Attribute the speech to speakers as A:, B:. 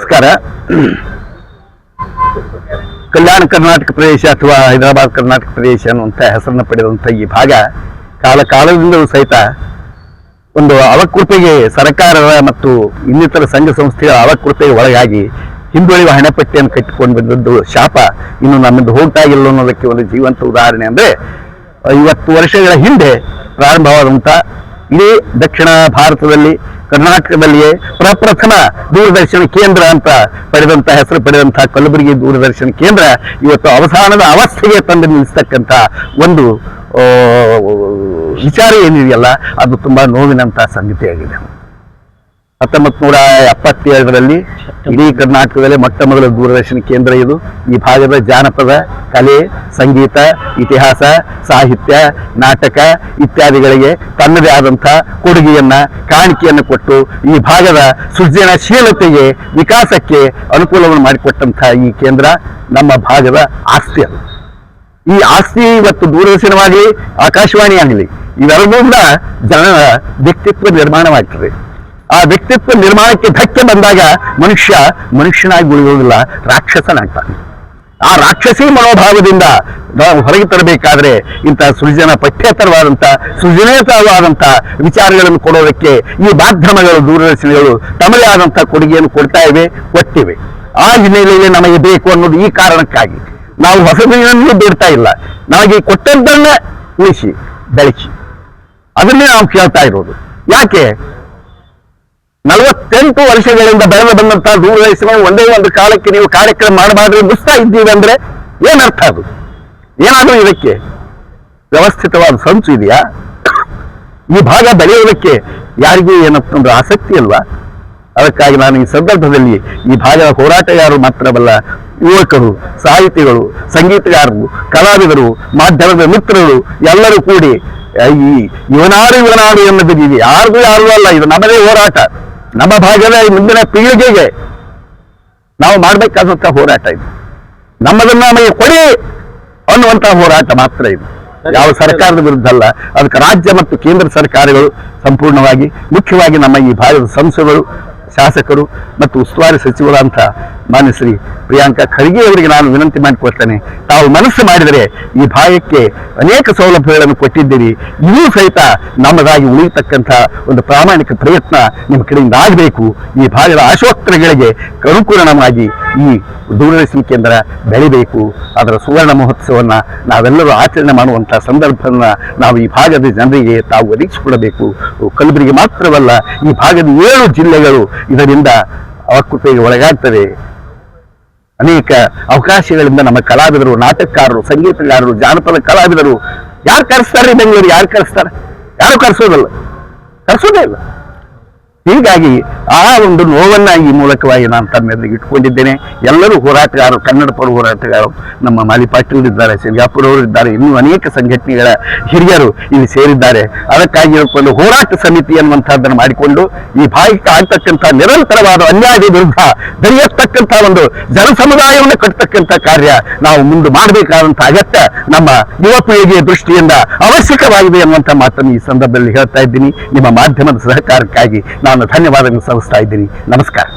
A: ನಮಸ್ಕಾರ. ಕಲ್ಯಾಣ ಕರ್ನಾಟಕ ಪ್ರದೇಶ ಅಥವಾ ಹೈದರಾಬಾದ್ ಕರ್ನಾಟಕ ಪ್ರದೇಶ ಅನ್ನುವಂಥ ಹೆಸರನ್ನು ಪಡೆದಂಥ ಈ ಭಾಗ ಕಾಲದಿಂದಲೂ ಸಹಿತ ಒಂದು ಅವಕೃಪೆಗೆ ಸರ್ಕಾರದ ಮತ್ತು ಇನ್ನಿತರ ಸಂಘ ಸಂಸ್ಥೆಗಳ ಅವಕೃಪೆಗೆ ಒಳಗಾಗಿ ಹಿಂದುಳಿಯುವ ಹಣೆಪಟ್ಟಿಯನ್ನು ಕಟ್ಟಿಕೊಂಡು ಬಂದದ್ದು ಶಾಪ ಇನ್ನು ನಮ್ಮಿಂದ ಹೋಗ್ತಾ ಇಲ್ಲ ಅನ್ನೋದಕ್ಕೆ ಒಂದು ಜೀವಂತ ಉದಾಹರಣೆ ಅಂದರೆ 50 ವರ್ಷಗಳ ಹಿಂದೆ ಪ್ರಾರಂಭವಾದಂಥ ಇಡೀ ದಕ್ಷಿಣ ಭಾರತದಲ್ಲಿ ಕರ್ನಾಟಕದಲ್ಲಿಯೇ ಪ್ರಪ್ರಥಮ ದೂರದರ್ಶನ ಕೇಂದ್ರ ಅಂತ ಪಡೆದಂಥ ಹೆಸರು ಪಡೆದಂಥ ಕಲಬುರಗಿ ದೂರದರ್ಶನ ಕೇಂದ್ರ ಇವತ್ತು ಅವಸಾನದ ಅವಸ್ಥೆಗೆ ತಂದು ನಿಲ್ಲಿಸ್ತಕ್ಕಂಥ ಒಂದು ವಿಚಾರ ಏನಿದೆಯಲ್ಲ ಅದು ತುಂಬಾ ನೋವಿನಂಥ ಸಂಗತಿಯಾಗಿದೆ. 1977ರಲ್ಲಿ ಇಡೀ ಕರ್ನಾಟಕದಲ್ಲಿ ಮೊಟ್ಟ ಮೊದಲ ದೂರದರ್ಶನ ಕೇಂದ್ರ ಇದು. ಈ ಭಾಗದ ಜಾನಪದ ಕಲೆ, ಸಂಗೀತ, ಇತಿಹಾಸ, ಸಾಹಿತ್ಯ, ನಾಟಕ ಇತ್ಯಾದಿಗಳಿಗೆ ತನ್ನದೇ ಆದಂಥ ಕೊಡುಗೆಯನ್ನ ಕಾಣಿಕೆಯನ್ನು ಕೊಟ್ಟು ಈ ಭಾಗದ ಸೃಜನಶೀಲತೆಗೆ ವಿಕಾಸಕ್ಕೆ ಅನುಕೂಲವನ್ನು ಮಾಡಿಕೊಟ್ಟಂಥ ಈ ಕೇಂದ್ರ ನಮ್ಮ ಭಾಗದ ಆಸ್ತಿ. ಅದು ಈ ಆಸ್ತಿ ಇವತ್ತು ದೂರದರ್ಶನವಾಗಲಿ ಆಕಾಶವಾಣಿ ಆಗಲಿ ಇವೆರಡರಿಂದ ಜನರ ವ್ಯಕ್ತಿತ್ವ ನಿರ್ಮಾಣವಾಗ್ತದೆ. ಆ ವ್ಯಕ್ತಿತ್ವ ನಿರ್ಮಾಣಕ್ಕೆ ಧಕ್ಕೆ ಬಂದಾಗ ಮನುಷ್ಯನಾಗಿ ಉಳಿಯೋದಿಲ್ಲ, ರಾಕ್ಷಸನಾಗ್ತಾನೆ. ಆ ರಾಕ್ಷಸಿ ಮನೋಭಾವದಿಂದ ನಾವು ಹೊರಗೆ ತರಬೇಕಾದ್ರೆ ಇಂಥ ಪಠ್ಯೇತರವಾದಂಥ ಸೃಜನೇತರವಾದಂಥ ವಿಚಾರಗಳನ್ನು ಕೊಡೋದಕ್ಕೆ ಈ ಮಾಧ್ಯಮಗಳು ದೂರದರ್ಶನಗಳು ತಮ್ಮದೇ ಆದಂಥ ಕೊಡುಗೆಯನ್ನು ಕೊಟ್ಟಿವೆ. ಆ ಹಿನ್ನೆಲೆಯಲ್ಲಿ ನಮಗೆ ಬೇಕು ಅನ್ನೋದು ಈ ಕಾರಣಕ್ಕಾಗಿ ನಾವು ಹೊಸದನ್ನು ಬೇಡ್ತಾ ಇಲ್ಲ. ನಮಗೆ ಕೊಟ್ಟದ್ದನ್ನ ಉಳಿಸಿ ಬೆಳೆಸಿ ಅದನ್ನೇ ನಾವು ಕೇಳ್ತಾ ಇರೋದು. ಯಾಕೆ 48 ವರ್ಷಗಳಿಂದ ಬೆಳೆದು ಬಂದಂತಹ ದೂರದರ್ಶನ ಒಂದೇ ಒಂದು ಕಾಲಕ್ಕೆ ನೀವು ಕಾರ್ಯಕ್ರಮ ಮಾಡಬಾರ್ದು ಮುಸ್ತಾ ಇದ್ದೀವಿ ಅಂದ್ರೆ ಏನರ್ಥ? ಅದು ಏನಾದರೂ ಇದಕ್ಕೆ ವ್ಯವಸ್ಥಿತವಾದ ಸಂಚು ಇದೆಯಾ? ಈ ಭಾಗ ಬೆಳೆಯೋದಕ್ಕೆ ಯಾರಿಗೂ ಏನಂತಂದ್ರೆ ಆಸಕ್ತಿ ಅಲ್ವಾ? ಅದಕ್ಕಾಗಿ ನಾನು ಈ ಸಂದರ್ಭದಲ್ಲಿ ಈ ಭಾಗದ ಹೋರಾಟಗಾರರು ಮಾತ್ರವಲ್ಲ, ಯುವಕರು, ಸಾಹಿತಿಗಳು, ಸಂಗೀತಗಾರರು, ಕಲಾವಿದರು, ಮಾಧ್ಯಮದ ಮಿತ್ರರು ಎಲ್ಲರೂ ಕೂಡಿ ಈ ಇವನಾಡು ಎನ್ನುವುದಿದೆ. ಯಾರಿಗೂ ಅಲ್ಲ, ಇದು ನಮ್ಮದೇ ಹೋರಾಟ. ನಮ್ಮ ಭಾಗದ ಮುಂದಿನ ಪೀಳಿಗೆಗೆ ನಾವು ಮಾಡಬೇಕಾದಂಥ ಹೋರಾಟ ಇದು. ನಮ್ಮದನ್ನ ನಮಗೆ ಕೊಡಿ ಅನ್ನುವಂತಹ ಹೋರಾಟ ಮಾತ್ರ ಇದು. ಯಾವ ಸರ್ಕಾರದ ವಿರುದ್ಧ ಅಲ್ಲ. ಅದಕ್ಕೆ ರಾಜ್ಯ ಮತ್ತು ಕೇಂದ್ರ ಸರ್ಕಾರಗಳು ಸಂಪೂರ್ಣವಾಗಿ, ಮುಖ್ಯವಾಗಿ ನಮ್ಮ ಈ ಭಾಗದ ಸಂಸದರು, ಶಾಸಕರು ಮತ್ತು ಉಸ್ತುವಾರಿ ಸಚಿವರಂತ ಮಾನ್ಯ ಶ್ರೀ ಪ್ರಿಯಾಂಕಾ ಖರ್ಗೆ ಅವರಿಗೆ ನಾನು ವಿನಂತಿ ಮಾಡಿಕೊಳ್ತೇನೆ, ತಾವು ಮನಸ್ಸು ಮಾಡಿದರೆ ಈ ಭಾಗಕ್ಕೆ ಅನೇಕ ಸೌಲಭ್ಯಗಳನ್ನು ಕೊಟ್ಟಿದ್ದೀರಿ, ಇವೂ ಸಹಿತ ನಮ್ಮದಾಗಿ ಉಳಿಯತಕ್ಕಂಥ ಒಂದು ಪ್ರಾಮಾಣಿಕ ಪ್ರಯತ್ನ ನಿಮ್ಮ ಕಡೆಯಿಂದ ಆಗಬೇಕು. ಈ ಭಾಗದ ಆಶೋತ್ತರಗಳಿಗೆ ಅನುಕೂಲವಾಗಿ ಈ ದೂರದರ್ಶನ ಕೇಂದ್ರ ಬೆಳಿಬೇಕು. ಅದರ ಸುವರ್ಣ ಮಹೋತ್ಸವವನ್ನು ನಾವೆಲ್ಲರೂ ಆಚರಣೆ ಮಾಡುವಂಥ ಸಂದರ್ಭವನ್ನು ನಾವು ಈ ಭಾಗದ ಜನರಿಗೆ ತಾವು ಒದಗಿಸಿಕೊಡಬೇಕು. ಕಲಬುರಗಿ ಮಾತ್ರವಲ್ಲ, ಈ ಭಾಗದ 7 ಜಿಲ್ಲೆಗಳು ಇದರಿಂದ ಅವಕೃಪೆಗೆ ಒಳಗಾಗ್ತದೆ. ಅನೇಕ ಅವಕಾಶಗಳಿಂದ ನಮ್ಮ ಕಲಾವಿದರು, ನಾಟಕಕಾರರು, ಸಂಗೀತಗಾರರು, ಜಾನಪದ ಕಲಾವಿದರು ಯಾರು ಕರೆಸ್ತಾರೆ? ಬೆಂಗಳೂರು ಯಾರು ಕರೆಸ್ತಾರೆ? ಯಾರು ಕರೆಸೋದೇ ಇಲ್ಲ. ಹೀಗಾಗಿ ಆ ಒಂದು ನೋವನ್ನ ಈ ಮೂಲಕವಾಗಿ ನಾನು ತಮ್ಮೆದುರಿಗೆ ಇಟ್ಕೊಂಡಿದ್ದೇನೆ. ಎಲ್ಲರೂ ಹೋರಾಟಗಾರರು, ಕನ್ನಡ ಪರ ಹೋರಾಟಗಾರರು, ನಮ್ಮ ಮಾಲಿ ಪಾಟೀಲ್ ಇದ್ದಾರೆ, ಸಿಂಗಾಪುರ ಅವರು ಇದ್ದಾರೆ, ಇನ್ನೂ ಅನೇಕ ಸಂಘಟನೆಗಳ ಹಿರಿಯರು ಇಲ್ಲಿ ಸೇರಿದ್ದಾರೆ. ಅದಕ್ಕಾಗಿ ಒಂದು ಹೋರಾಟ ಸಮಿತಿ ಅನ್ನುವಂಥದ್ದನ್ನು ಮಾಡಿಕೊಂಡು ಈ ಭಾಗಕ್ಕೆ ಆಗ್ತಕ್ಕಂಥ ನಿರಂತರವಾದ ಅನ್ಯಾಯದ ವಿರುದ್ಧ ಬೆಳೆಯತಕ್ಕಂಥ ಒಂದು ಜನ ಸಮುದಾಯವನ್ನು ಕಟ್ಟತಕ್ಕಂಥ ಕಾರ್ಯ ನಾವು ಮುಂದೆ ಮಾಡಬೇಕಾದಂಥ ಅಗತ್ಯ ನಮ್ಮ ಯುವ ಪೀಳಿಗೆಯ ದೃಷ್ಟಿಯಿಂದ ಅವಶ್ಯಕವಾಗಿದೆ ಅನ್ನುವಂಥ ಮಾತನ್ನು ಈ ಸಂದರ್ಭದಲ್ಲಿ ಹೇಳ್ತಾ ಇದ್ದೀನಿ. ನಿಮ್ಮ ಮಾಧ್ಯಮದ ಸಹಕಾರಕ್ಕಾಗಿ ನಾನು ಧನ್ಯವಾದಗಳನ್ನು ಸಲ್ಲಿಸ್ತಾ ಇದ್ದೀನಿ. ನಮಸ್ಕಾರ.